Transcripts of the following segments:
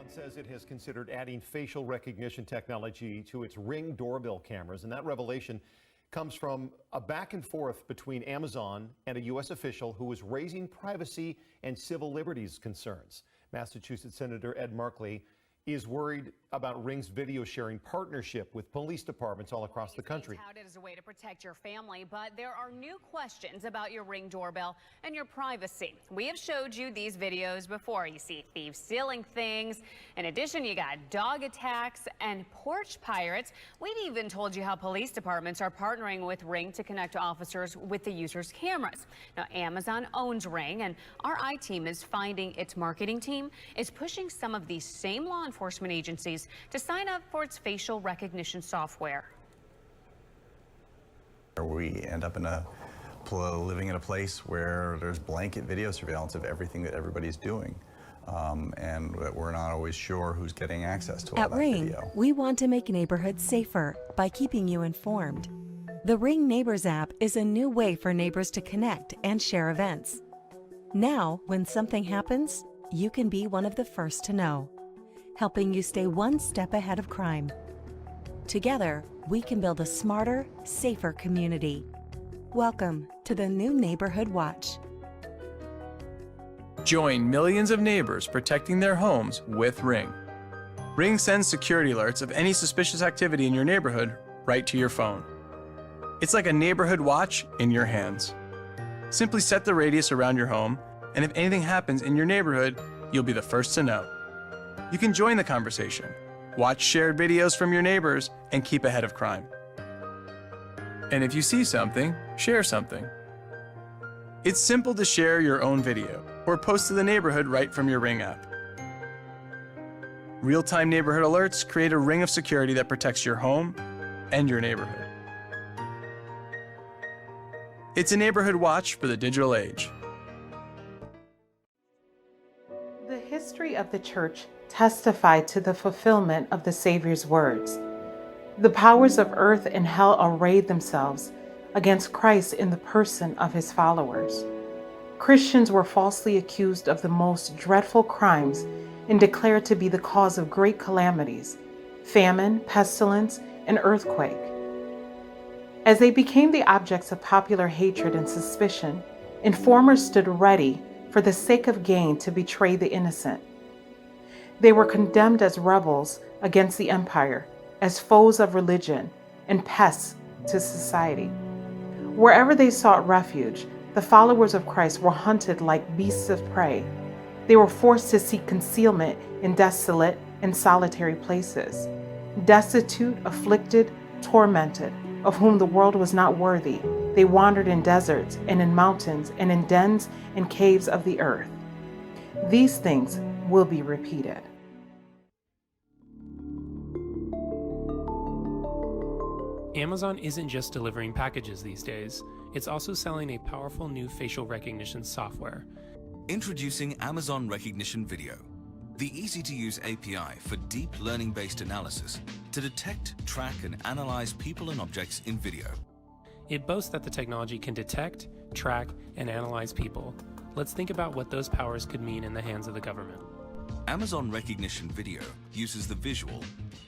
Amazon says it has considered adding facial recognition technology to its Ring doorbell cameras, and that revelation comes from a back and forth between Amazon and a U.S. official who was raising privacy and civil liberties concerns. Massachusetts Senator Ed Markey is worried about Ring's video sharing partnership with police departments all across the country. It's touted as a way to protect your family, but there are new questions about your Ring doorbell and your privacy. We have showed you these videos before. You see thieves stealing things. In addition, you got dog attacks and porch pirates. We've even told you how police departments are partnering with Ring to connect officers with the user's cameras. Now, Amazon owns Ring, and our I-team is finding its marketing team is pushing some of these same law enforcement agencies to sign up for its facial recognition software. We end up living in a place where there's blanket video surveillance of everything that everybody's doing. And we're not always sure who's getting access to all that Ring, video. We want to make neighborhoods safer by keeping you informed. The Ring Neighbors app is a new way for neighbors to connect and share events. Now, when something happens, you can be one of the first to know, helping you stay one step ahead of crime. Together, we can build a smarter, safer community. Welcome to the new Neighborhood Watch. Join millions of neighbors protecting their homes with Ring. Ring sends security alerts of any suspicious activity in your neighborhood right to your phone. It's like a neighborhood watch in your hands. Simply set the radius around your home, and if anything happens in your neighborhood, you'll be the first to know. You can join the conversation, watch shared videos from your neighbors, and keep ahead of crime. And if you see something, share something. It's simple to share your own video or post to the neighborhood right from your Ring app. Real-time neighborhood alerts create a ring of security that protects your home and your neighborhood. It's a neighborhood watch for the digital age. The history of the church testified to the fulfillment of the Savior's words. The powers of earth and hell arrayed themselves against Christ in the person of his followers. Christians were falsely accused of the most dreadful crimes and declared to be the cause of great calamities, famine, pestilence, and earthquake. As they became the objects of popular hatred and suspicion, informers stood ready for the sake of gain to betray the innocent. They were condemned as rebels against the empire, as foes of religion, and pests to society. Wherever they sought refuge, the followers of Christ were hunted like beasts of prey. They were forced to seek concealment in desolate and solitary places. Destitute, afflicted, tormented, of whom the world was not worthy, they wandered in deserts and in mountains and in dens and caves of the earth. These things will be repeated. Amazon isn't just delivering packages these days, it's also selling a powerful new facial recognition software. Introducing Amazon Recognition Video, the easy-to-use API for deep learning-based analysis to detect, track, and analyze people and objects in video. It boasts that the technology can detect, track, and analyze people. Let's think about what those powers could mean in the hands of the government. Amazon Recognition Video uses the visual,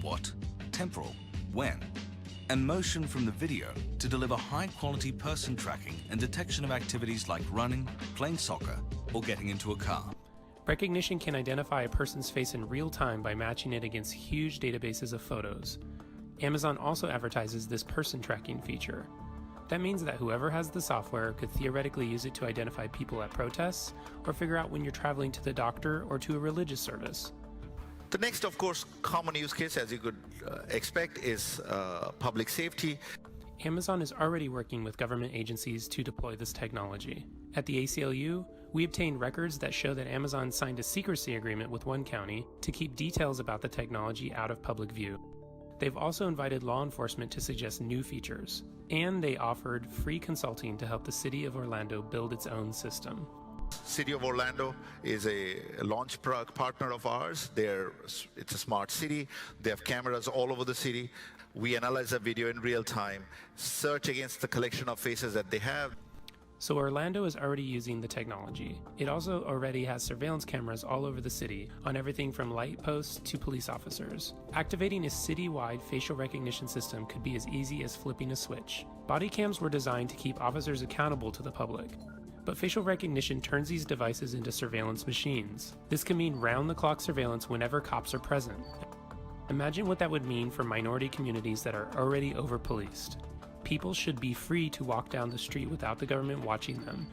what, temporal, when, and motion from the video to deliver high-quality person tracking and detection of activities like running, playing soccer, or getting into a car. Recognition can identify a person's face in real time by matching it against huge databases of photos. Amazon also advertises this person tracking feature. That means that whoever has the software could theoretically use it to identify people at protests or figure out when you're traveling to the doctor or to a religious service. The next, of course, common use case, as you could expect, is public safety. Amazon is already working with government agencies to deploy this technology. At the ACLU, we obtained records that show that Amazon signed a secrecy agreement with one county to keep details about the technology out of public view. They've also invited law enforcement to suggest new features, and they offered free consulting to help the city of Orlando build its own system. City of Orlando is a launch partner of ours. It's a smart city. They have cameras all over the city. We analyze the video in real time, search against the collection of faces that they have. So Orlando is already using the technology. It also already has surveillance cameras all over the city, on everything from light posts to police officers. Activating a city-wide facial recognition system could be as easy as flipping a switch. Body cams were designed to keep officers accountable to the public. But facial recognition turns these devices into surveillance machines. This can mean round-the-clock surveillance whenever cops are present. Imagine what that would mean for minority communities that are already over-policed. People should be free to walk down the street without the government watching them.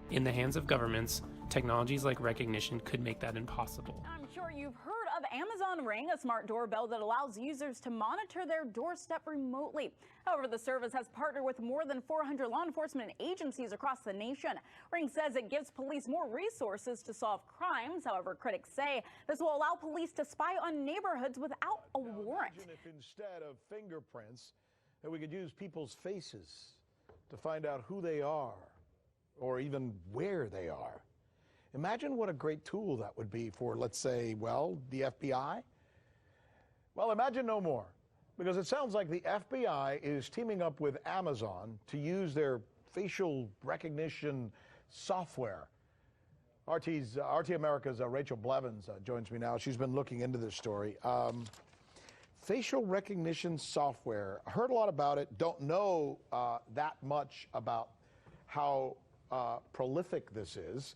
In the hands of governments, technologies like recognition could make that impossible. I'm sure you've heard of Amazon Ring, a smart doorbell that allows users to monitor their doorstep remotely. However, the service has partnered with more than 400 law enforcement agencies across the nation. Ring says it gives police more resources to solve crimes. However, critics say this will allow police to spy on neighborhoods without a warrant. Imagine if instead of fingerprints, that we could use people's faces to find out who they are or even where they are. Imagine what a great tool that would be for, let's say, well, the FBI. Well, imagine no more, because it sounds like the FBI is teaming up with Amazon to use their facial recognition software. RT America's Rachel Blevins joins me now. She's been looking into this story. Facial recognition software. Heard a lot about it. Don't know that much about how prolific this is.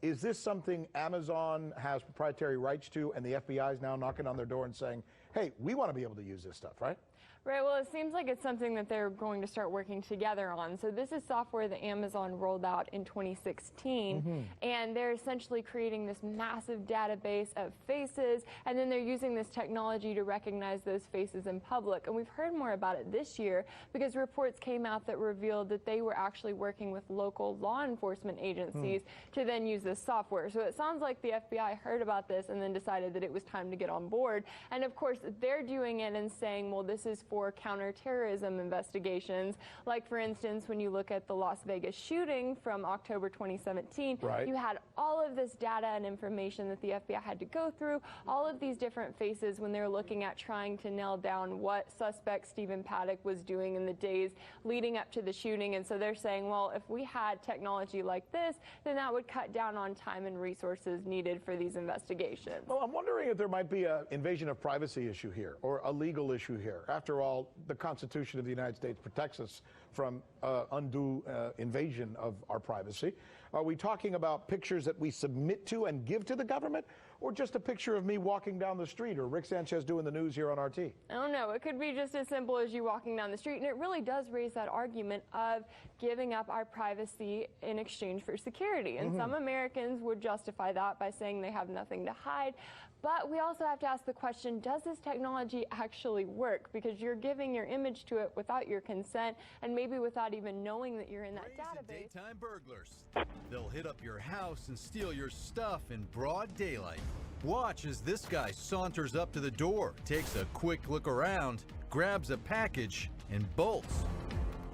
Is this something Amazon has proprietary rights to, and the FBI is now knocking on their door and saying, hey, we want to be able to use this stuff, right? Right, well, it seems like it's something that they're going to start working together on. So this is software that Amazon rolled out in 2016, and they're essentially creating this massive database of faces, and then they're using this technology to recognize those faces in public. And we've heard more about it this year because reports came out that revealed that they were actually working with local law enforcement agencies to then use this software. So it sounds like the FBI heard about this and then decided that it was time to get on board. And of course, they're doing it and saying, well, this is for counterterrorism investigations. Like, for instance, when you look at the Las Vegas shooting from October 2017, you had all of this data and information that the FBI had to go through, all of these different faces when they're looking at trying to nail down what suspect Stephen Paddock was doing in the days leading up to the shooting. And so they're saying, well, if we had technology like this, then that would cut down on time and resources needed for these investigations. Well, I'm wondering if there might be an invasion of privacy issue here, or a legal issue here. After all, the Constitution of the United States protects us from undue invasion of our privacy. Are we talking about pictures that we submit to and give to the government, or just a picture of me walking down the street, or Rick Sanchez doing the news here on RT? I don't know. It could be just as simple as you walking down the street, and it really does raise that argument of giving up our privacy in exchange for security. And some Americans would justify that by saying they have nothing to hide. But we also have to ask the question, does this technology actually work? Because you're giving your image to it without your consent, and maybe without even knowing that you're in that database. Daytime burglars. They'll hit up your house and steal your stuff in broad daylight. Watch as this guy saunters up to the door, takes a quick look around, grabs a package, and bolts.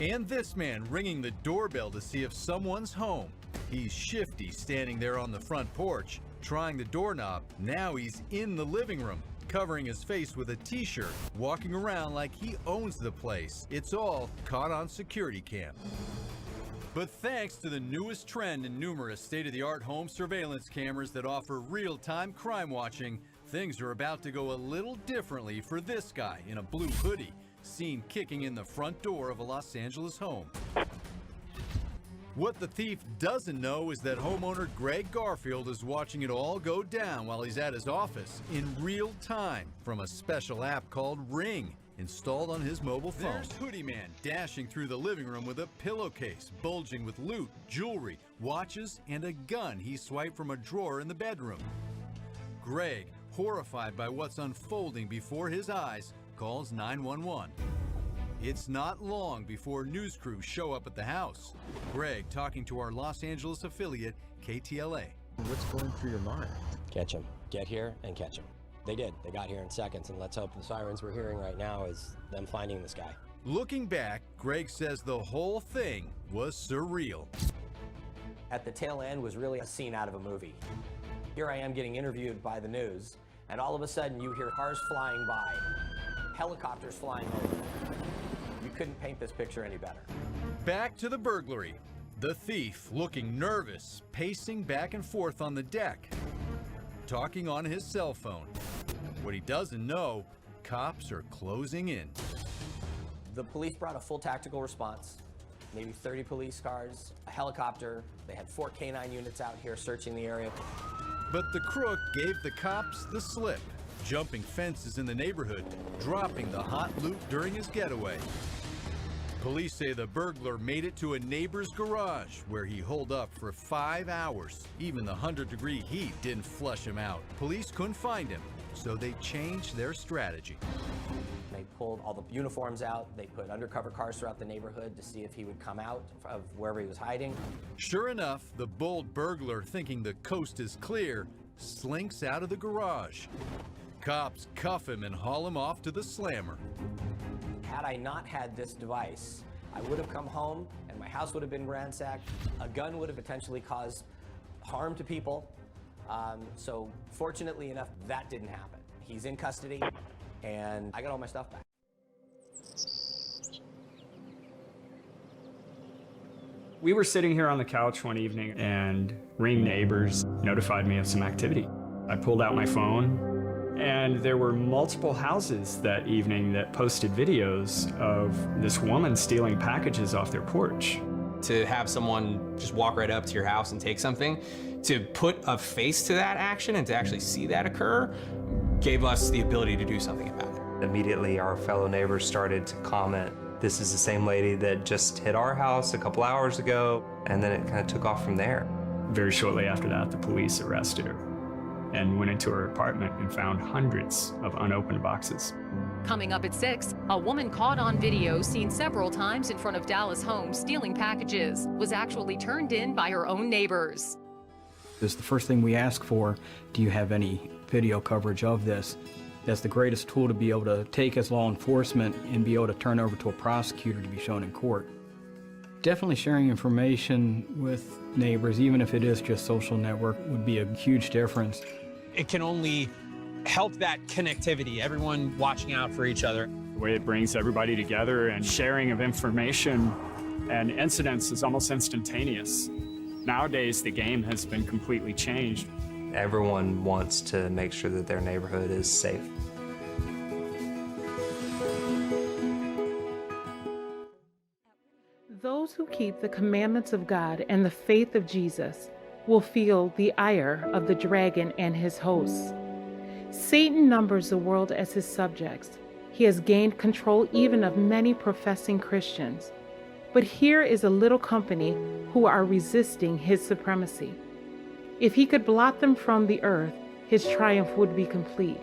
And this man ringing the doorbell to see if someone's home. He's shifty, standing there on the front porch, trying the doorknob. Now he's in the living room, covering his face with a t-shirt, walking around like he owns the place. It's all caught on security cam. But thanks to the newest trend in numerous state-of-the-art home surveillance cameras that offer real-time crime watching, things are about to go a little differently for this guy in a blue hoodie, seen kicking in the front door of a Los Angeles home. What the thief doesn't know is that homeowner Greg Garfield is watching it all go down while he's at his office in real time from a special app called Ring, installed on his mobile phone. There's Hoodie Man dashing through the living room with a pillowcase bulging with loot, jewelry, watches, and a gun he swiped from a drawer in the bedroom. Greg, horrified by what's unfolding before his eyes, calls 911. It's not long before news crews show up at the house. Greg talking to our Los Angeles affiliate, KTLA. What's going through your mind? Catch him. Get here and catch him. They did. They got here in seconds, and let's hope the sirens we're hearing right now is them finding this guy. Looking back, Greg says the whole thing was surreal. At the tail end was really a scene out of a movie. Here I am getting interviewed by the news, and all of a sudden you hear cars flying by, helicopters flying over. You couldn't paint this picture any better. Back to the burglary. The thief, looking nervous, pacing back and forth on the deck, talking on his cell phone. What he doesn't know, cops are closing in. The police brought a full tactical response, maybe 30 police cars, a helicopter. They had 4 K9 units out here searching the area. But the crook gave the cops the slip, jumping fences in the neighborhood, dropping the hot loot during his getaway. Police say the burglar made it to a neighbor's garage where he holed up for 5 hours. Even the 100-degree heat didn't flush him out. Police couldn't find him, so they changed their strategy. They pulled all the uniforms out. They put undercover cars throughout the neighborhood to see if he would come out of wherever he was hiding. Sure enough, the bold burglar, thinking the coast is clear, slinks out of the garage. Cops cuff him and haul him off to the slammer. Had I not had this device, I would have come home and my house would have been ransacked. A gun would have potentially caused harm to people. So fortunately enough, that didn't happen. He's in custody and I got all my stuff back. We were sitting here on the couch one evening and Ring neighbors notified me of some activity. I pulled out my phone and there were multiple houses that evening that posted videos of this woman stealing packages off their porch. To have someone just walk right up to your house and take something, to put a face to that action and to actually see that occur, gave us the ability to do something about it. Immediately, our fellow neighbors started to comment, this is the same lady that just hit our house a couple hours ago, and then it kind of took off from there. Very shortly after that, the police arrested her and went into her apartment and found hundreds of unopened boxes. Coming up at 6, a woman caught on video seen several times in front of Dallas homes stealing packages was actually turned in by her own neighbors. This is the first thing we ask for. Do you have any video coverage of this? That's the greatest tool to be able to take as law enforcement and be able to turn over to a prosecutor to be shown in court. Definitely sharing information with neighbors, even if it is just social network, would be a huge difference. It can only help that connectivity, everyone watching out for each other. The way it brings everybody together and sharing of information and incidents is almost instantaneous. Nowadays, the game has been completely changed. Everyone wants to make sure that their neighborhood is safe. Those who keep the commandments of God and the faith of Jesus will feel the ire of the dragon and his hosts. Satan numbers the world as his subjects. He has gained control even of many professing Christians. But here is a little company who are resisting his supremacy. If he could blot them from the earth, his triumph would be complete.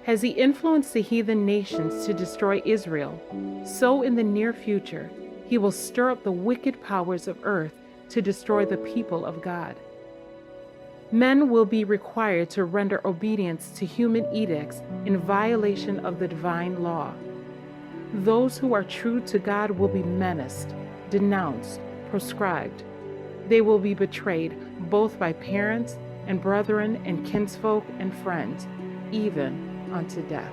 Has he influenced the heathen nations to destroy Israel? So in the near future, he will stir up the wicked powers of earth to destroy the people of God. Men will be required to render obedience to human edicts in violation of the divine law. Those who are true to God will be menaced, denounced, proscribed. They will be betrayed both by parents and brethren and kinsfolk and friends, even unto death.